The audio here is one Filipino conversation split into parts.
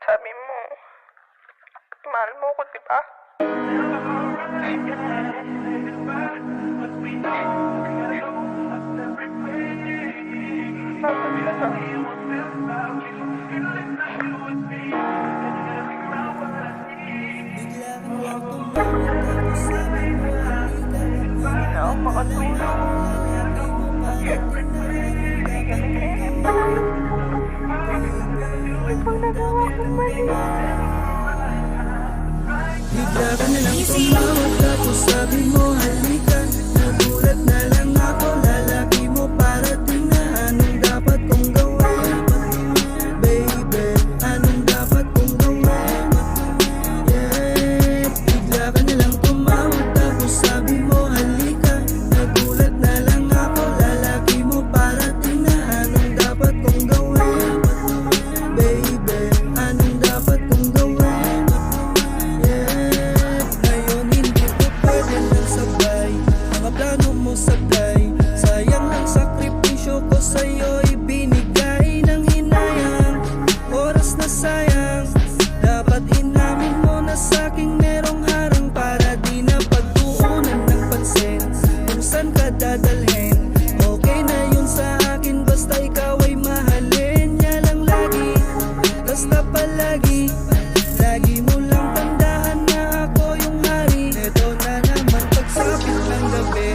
sabi mo, mahal mo ko, diba? Hindi na ako makatulog. Bigla ka na lang tumawag tapos sabi mo halika. Nagulat na lang ako, lalaki mo parating na. Anong dapat kong gawin? Baby, anong dapat kong gawin? Yeah. Bigla ka na lang tumawag tapos sabi mo halika. Nagulat na lang ako, lalaki mo parating na. Anong dapat kong gawin? Baby, anong dapat kong gawin? Plano mo sablay, sayang ang sakripisyo ko sa'yo ibinigay ng hinayang. Oras na sayang, dapat inamin mo na sa'king merong harang. Para di na pagtuunan ng pansin kung saan ka dadalhin. Okay na yun sa akin basta ikaw ay mahalin niya lang lagi. Basta palagi, lagi mo lang tandaan na ako yung hari. Eto na naman pagsapit ng gabi,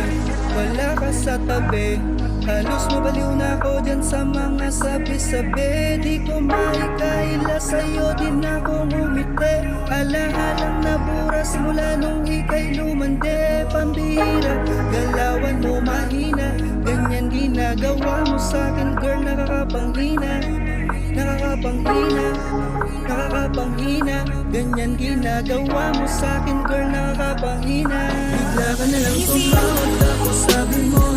wala ka sa tabi. Halos mabaliw na ako dyan sa mga sabi-sabi. Di ko maikaila sa'yo, din akong umiti. Alahalang nabura simula nung ika'y lumande. Pambihira, galawan mo mahina. Ganyan ginagawa mo sa'kin, girl, nakakapanghina. Nakakapanghina, nakakapanghina. Ganyan ginagawa mo sa'kin, girl, nakakapanghina. Bigla ka na lang tumawag tapos sabi mo